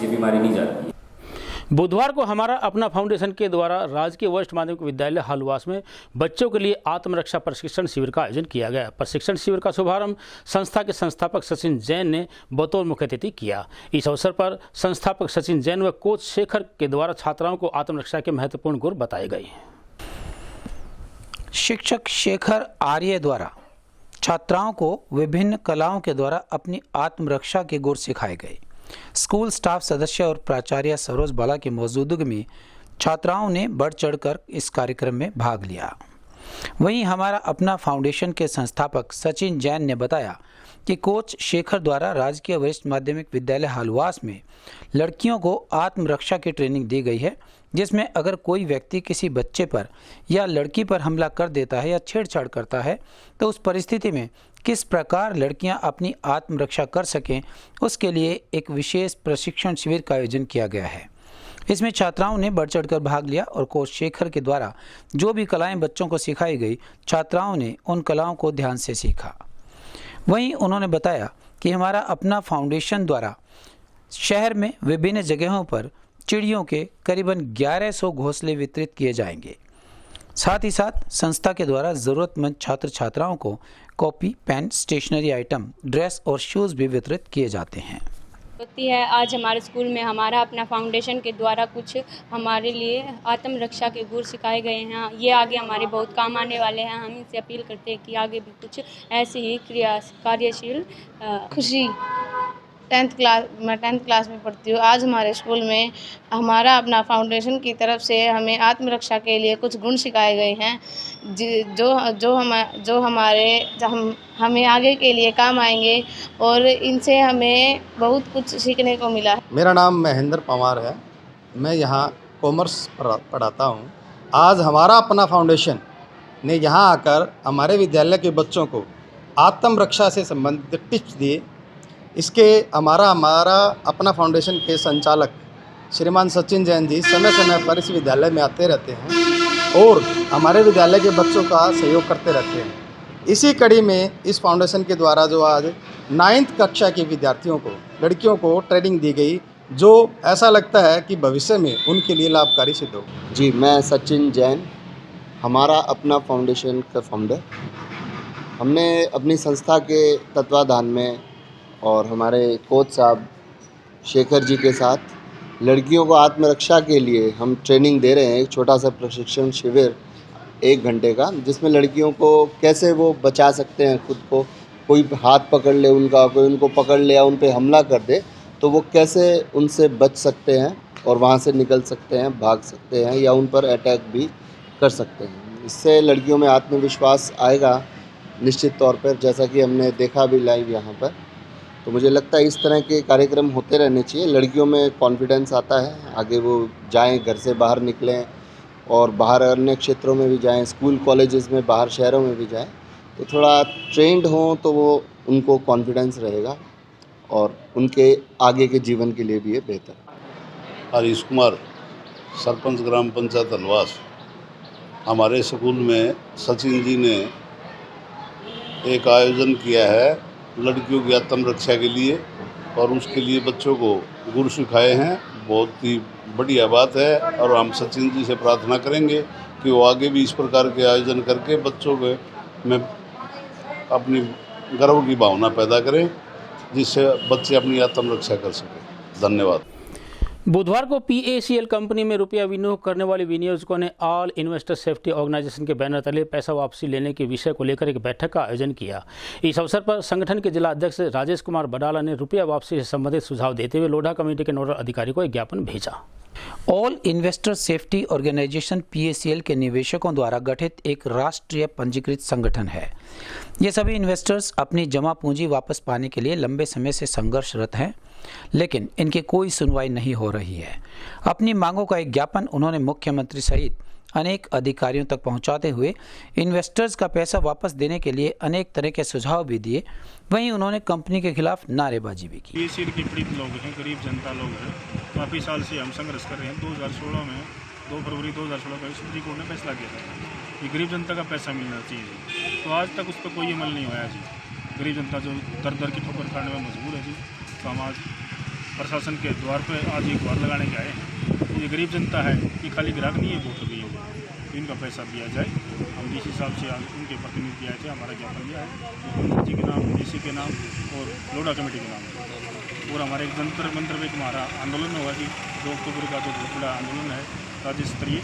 ये बीमारी नहीं जाती है। बुधवार को हमारा अपना फाउंडेशन के द्वारा राजकीय वरिष्ठ माध्यमिक विद्यालय हलवास में बच्चों के लिए आत्मरक्षा प्रशिक्षण शिविर का आयोजन किया गया। प्रशिक्षण शिविर का शुभारंभ संस्था के संस्थापक सचिन जैन ने बतौर मुख्य अतिथि किया। इस अवसर पर संस्थापक सचिन जैन व कोच शेखर के द्वारा छात्राओं को आत्मरक्षा के महत्वपूर्ण गुण बताए गए। शिक्षक शेखर आर्य द्वारा छात्राओं को विभिन्न कलाओं के द्वारा अपनी आत्मरक्षा के गुर सिखाए गए। स्कूल स्टाफ सदस्य और प्राचार्य सरोज बाला की मौजूदगी में छात्राओं ने बढ़ चढ़कर इस कार्यक्रम में भाग लिया। वहीं हमारा अपना फाउंडेशन के संस्थापक सचिन जैन ने बताया कि कोच शेखर द्वारा राजकीय वरिष्ठ माध्यमिक विद्यालय हालवास में लड़कियों को आत्मरक्षा की ट्रेनिंग दी गई है, जिसमें अगर कोई व्यक्ति किसी बच्चे पर या लड़की पर हमला कर देता है या छेड़छाड़ करता है तो उस परिस्थिति में किस प्रकार लड़कियां अपनी आत्मरक्षा कर सकें, उसके लिए एक विशेष प्रशिक्षण शिविर का आयोजन किया गया है। इसमें छात्राओं ने बढ़ चढ़कर भाग लिया और कोच शेखर के द्वारा जो भी कलाएं बच्चों को सिखाई गई, छात्राओं ने उन कलाओं को ध्यान से सीखा। वहीं उन्होंने बताया कि हमारा अपना फाउंडेशन द्वारा शहर में विभिन्न जगहों पर चिड़ियों के करीबन 1100 घोंसले वितरित किए जाएंगे। साथ ही साथ संस्था के द्वारा ज़रूरतमंद छात्र छात्राओं को copy, pen, stationery item, dress और शूज़ भी वितरित किए जाते हैं। होती है आज हमारे स्कूल में हमारा अपना फाउंडेशन के द्वारा कुछ हमारे लिए आत्मरक्षा के गुर सिखाए गए हैं। ये आगे हमारे बहुत काम आने वाले हैं। हम इनसे अपील करते हैं कि आगे भी कुछ ऐसे ही कार्यशील खुशी मैं 10th क्लास में पढ़ती हूँ। आज हमारे स्कूल में हमारा अपना फाउंडेशन की तरफ से हमें आत्मरक्षा के लिए कुछ गुण सिखाए गए हैं जो हमें आगे के लिए काम आएंगे और इनसे हमें बहुत कुछ सीखने को मिला है। मेरा नाम महेंद्र पवार है, मैं यहाँ कॉमर्स पढ़ाता हूँ। आज हमारा अपना फाउंडेशन ने यहाँ आकर हमारे विद्यालय के बच्चों को आत्मरक्षा से संबंधित टिप्स दिए। इसके हमारा अपना फाउंडेशन के संचालक श्रीमान सचिन जैन जी समय समय पर इस विद्यालय में आते रहते हैं और हमारे विद्यालय के बच्चों का सहयोग करते रहते हैं। इसी कड़ी में इस फाउंडेशन के द्वारा जो आज 9th कक्षा के विद्यार्थियों को, लड़कियों को ट्रेनिंग दी गई, जो ऐसा लगता है कि भविष्य में उनके लिए लाभकारी सिद्ध हो। जी, मैं सचिन जैन, हमारा अपना फाउंडेशन का फाउंडर। हमने अपनी संस्था के तत्वाधान में और हमारे कोच साहब शेखर जी के साथ लड़कियों को आत्मरक्षा के लिए हम ट्रेनिंग दे रहे हैं। एक छोटा सा प्रशिक्षण शिविर 1 घंटे का, जिसमें लड़कियों को कैसे वो बचा सकते हैं खुद को। कोई हाथ पकड़ ले उनका, कोई उनको पकड़ ले या उन पे हमला कर दे तो वो कैसे उनसे बच सकते हैं और वहाँ से निकल सकते हैं, भाग सकते हैं या उन पर अटैक भी कर सकते हैं। इससे लड़कियों में आत्मविश्वास आएगा निश्चित तौर पर, जैसा कि हमने देखा भी लाइव यहाँ पर। तो मुझे लगता है इस तरह के कार्यक्रम होते रहने चाहिए। लड़कियों में कॉन्फिडेंस आता है, आगे वो जाएं, घर से बाहर निकलें और बाहर अन्य क्षेत्रों में भी जाएं, स्कूल कॉलेजेस में, बाहर शहरों में भी जाएं, तो थोड़ा ट्रेंड हों तो वो उनको कॉन्फिडेंस रहेगा और उनके आगे के जीवन के लिए भी ये बेहतर। हरीश कुमार, सरपंच ग्राम पंचायत हलवास। हमारे स्कूल में सचिन जी ने एक आयोजन किया है लड़कियों की आत्मरक्षा के लिए और उसके लिए बच्चों को गुर सिखाए हैं। बहुत ही बढ़िया बात है और हम सचिन जी से प्रार्थना करेंगे कि वो आगे भी इस प्रकार के आयोजन करके बच्चों में अपनी गर्व की भावना पैदा करें, जिससे बच्चे अपनी आत्मरक्षा कर सकें। धन्यवाद। बुधवार को PACL कंपनी में रुपया विनियोग करने वाले विनियोजकों ने ऑल इन्वेस्टर सेफ्टी ऑर्गेनाइजेशन के बैनर तले पैसा वापसी लेने के विषय को लेकर एक बैठक का आयोजन किया। इस अवसर पर संगठन के जिला अध्यक्ष राजेश कुमार बडाला ने रुपया वापसी से संबंधित सुझाव देते हुए लोढ़ा कमेटी के नोडल अधिकारी को एक ज्ञापन भेजा। All investor safety organisation PACL के निवेशकों द्वारा गठित एक राष्ट्रीय पंजीकृत संगठन है। ये सभी इन्वेस्टर्स अपनी जमा पूंजी वापस पाने के लिए लंबे समय से संघर्षरत हैं, लेकिन इनकी कोई सुनवाई नहीं हो रही है। अपनी मांगों का एक ज्ञापन उन्होंने मुख्यमंत्री सहित अनेक अधिकारियों तक पहुंचाते हुए इन्वेस्टर्स का पैसा वापस देने के लिए अनेक तरह के सुझाव भी दिए। वहीं उन्होंने कंपनी के खिलाफ नारेबाजी भी की। PACL के पीड़ित लोग हैं, गरीब जनता लोग हैं। काफ़ी साल से हम संघर्ष कर रहे हैं। 2016 में 2 फरवरी 2016 को सुप्रीम कोर्ट ने फैसला किया था कि गरीब जनता का पैसा मिलना चाहिए, तो आज तक उस पर कोई अमल नहीं हुआ जी। गरीब जनता जो दर दर की ठोकर खाने में मजबूर है जी। तो हम आज प्रशासन के द्वार पर आज एक बार लगाने के आए हैं। ये गरीब जनता है, ये खाली ग्राहक नहीं है वोटर भी है, इनका पैसा दिया जाए। हम DC साहब से उनके प्रतिनिधि आए थे, हमारा ज्ञापन दिया है मुख्यमंत्री जी के नाम, DC के नाम और लोढ़ा कमेटी के नाम। और हमारे एक जंतर मंत्र में हमारा आंदोलन हुआ कि 2 अक्टूबर का जो बहुत बड़ा आंदोलन है राज्य स्तरीय,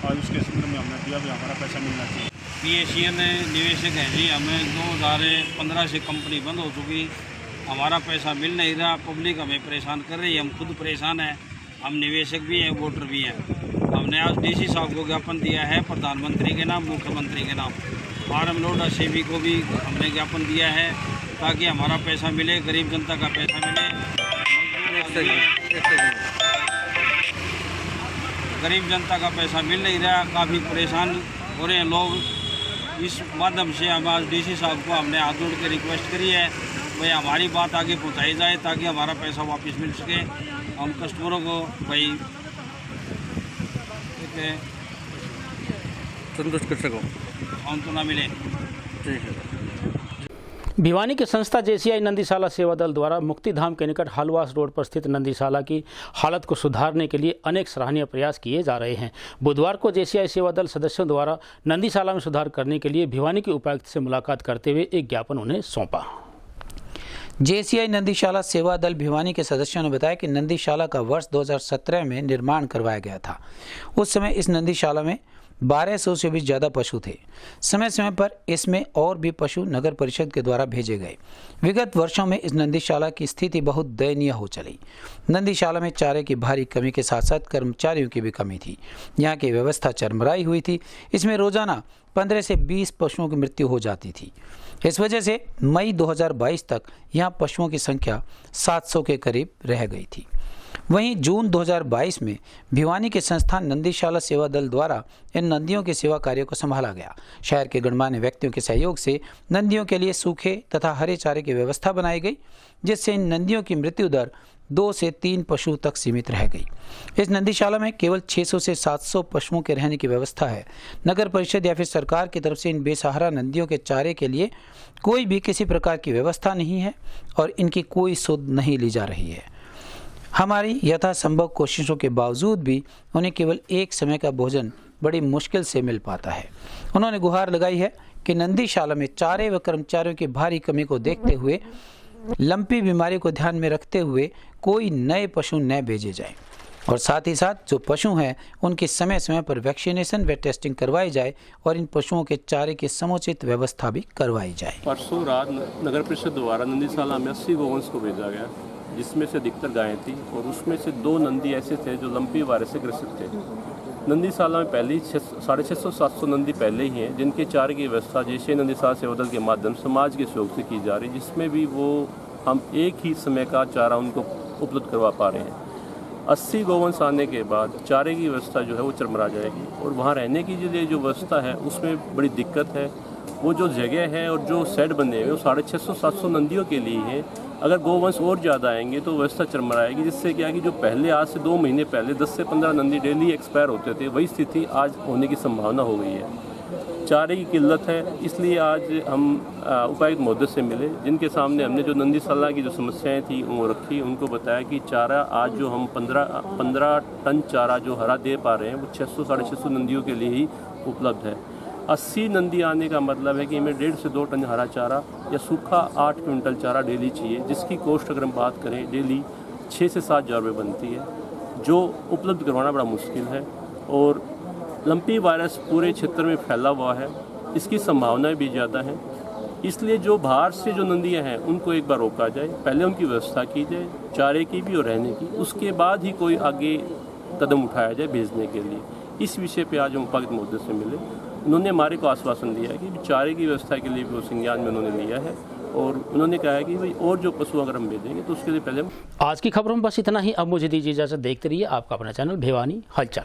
आज उसके संदर्भ में हमने दिया भी हमारा पैसा मिलना चाहिए। PACL निवेशक हैं जी, हमें 2015 से कंपनी बंद हो चुकी, हमारा पैसा मिल नहीं रहा, पब्लिक हमें परेशान कर रही है, हम खुद परेशान हैं, हम निवेशक भी हैं, वोटर भी हैं। हमने आज DC साहब को ज्ञापन दिया है प्रधानमंत्री के नाम, मुख्यमंत्री के नाम। फार्म लोडा सेवी को भी हमने ज्ञापन दिया है ताकि हमारा पैसा मिले, गरीब जनता का पैसा मिले। गरीब जनता का पैसा मिल नहीं रहा, काफ़ी परेशान हो रहे हैं लोग। इस माध्यम से हमारे डीसी साहब को हमने हाथ जोड़ के रिक्वेस्ट करी है भाई हमारी बात आगे पहुंचाई जाए ताकि हमारा पैसा वापस मिल सके, हम कस्टमरों को भाई संतुष्ट कर सको, सांत्वना मिले। ठीक है। भिवानी के संस्था जेसीआई नंदीशाला सेवा दल द्वारा मुक्तिधाम के निकट हालवास रोड पर स्थित नंदीशाला की हालत को सुधारने के लिए अनेक सराहनीय प्रयास किए जा रहे हैं। बुधवार को जेसीआई सेवा दल सदस्यों द्वारा नंदीशाला में सुधार करने के लिए भिवानी के उपायुक्त से मुलाकात करते हुए एक ज्ञापन उन्हें सौंपा। जेसीआई नंदीशाला सेवा दल भिवानी के सदस्यों ने बताया कि नंदीशाला का वर्ष 2017 में निर्माण करवाया गया था। उस समय इस नंदीशाला में 1200 से भी ज़्यादा पशु थे। समय समय पर इसमें और भी पशु नगर परिषद के द्वारा भेजे गए। विगत वर्षों में इस नंदीशाला की स्थिति बहुत दयनीय हो चली। नंदीशाला में चारे की भारी कमी के साथ साथ कर्मचारियों की भी कमी थी। यहाँ की व्यवस्था चरमराई हुई थी। इसमें रोजाना 15 से 20 पशुओं की मृत्यु हो जाती थी। इस वजह से मई 2022 तक यहाँ पशुओं की संख्या 700 के करीब रह गई थी। वहीं जून 2022 में भिवानी के संस्थान नंदीशाला सेवा दल द्वारा इन नंदियों के सेवा कार्य को संभाला गया। शहर के गणमान्य व्यक्तियों के सहयोग से नंदियों के लिए सूखे तथा हरे चारे की व्यवस्था बनाई गई, जिससे इन नंदियों की मृत्यु दर 2 से 3 पशु तक सीमित रह गई। इस नंदीशाला में केवल 600 से 700 पशुओं के रहने की व्यवस्था है। नगर परिषद या फिर सरकार की तरफ से इन बेसहारा नंदियों के चारे के लिए कोई भी किसी प्रकार की व्यवस्था नहीं है और इनकी कोई सुध नहीं ली जा रही है। हमारी यथासंभव कोशिशों के बावजूद भी उन्हें केवल एक समय का भोजन बड़ी मुश्किल से मिल पाता है। उन्होंने गुहार लगाई है कि नंदीशाला में चारे व कर्मचारियों की भारी कमी को देखते हुए लंपी बीमारी को ध्यान में रखते हुए कोई नए पशु न भेजे जाएं और साथ ही साथ जो पशु हैं उनकी समय समय पर वैक्सीनेशन व टेस्टिंग करवाई जाए और इन पशुओं के चारे की समुचित व्यवस्था भी करवाई जाए। परसों रात नगर परिषद द्वारा नंदीशाला में 80 गोवंश को भेजा गया, जिसमें से अधिकतर गायें थी और उसमें से 2 नंदी ऐसे थे जो लंपी वायरस से ग्रसित थे। नंदीशाला में पहले 650-700 नंदी पहले ही हैं, जिनके चारे की व्यवस्था जैसे नंदीशाला सेवा दल के माध्यम समाज के सहयोग से की जा रही है, जिसमें भी वो हम एक ही समय का चारा उनको उपलब्ध करवा पा रहे हैं। 80 गोवंश आने के बाद चारे की व्यवस्था जो है वो चरमरा जाएगी और वहाँ रहने की लिए जो व्यवस्था है उसमें बड़ी दिक्कत है। वो जो जगह है और जो शेड बने हुए वो 650-700 नंदियों के लिए है। अगर गोवंश और ज़्यादा आएंगे तो व्यवस्था चरमराएगी, जिससे क्या कि जो पहले आज से 2 महीने पहले 10 से 15 नंदी डेली एक्सपायर होते थे, वही स्थिति आज होने की संभावना हो गई है। चारे की किल्लत है, इसलिए आज हम उपायुक्त महोदय से मिले, जिनके सामने हमने जो नंदीशाला की जो समस्याएं थी वो रखी। उनको बताया कि चारा आज जो हम 15 टन चारा जो हरा दे पा रहे हैं वो 600-650 नंदियों के लिए ही उपलब्ध है। 80 नंदी आने का मतलब है कि हमें 1.5 से 2 टन हरा चारा या सूखा 8 क्विंटल चारा डेली चाहिए, जिसकी कॉस्ट अगर हम बात करें डेली 6 से 7 हज़ार रुपये बनती है, जो उपलब्ध करवाना बड़ा मुश्किल है। और लंपी वायरस पूरे क्षेत्र में फैला हुआ है, इसकी संभावनाएं भी ज़्यादा हैं, इसलिए जो बाहर से जो नंदियां हैं उनको एक बार रोका जाए, पहले उनकी व्यवस्था की जाए चारे की भी और रहने की, उसके बाद ही कोई आगे कदम उठाया जाए भेजने के लिए। इस विषय पे आज हम उपायुक्त महोदय से मिले, उन्होंने हमारे को आश्वासन दिया है कि चारे की व्यवस्था के लिए भी वो संज्ञान में उन्होंने लिया है और उन्होंने कहा है कि भाई और जो पशु अगर हम भेजेंगे तो उसके लिए पहले आज की खबरों में बस इतना ही। अब मुझे दीजिए इजाज़त। देखते रहिए आपका अपना चैनल भिवानी हलचल।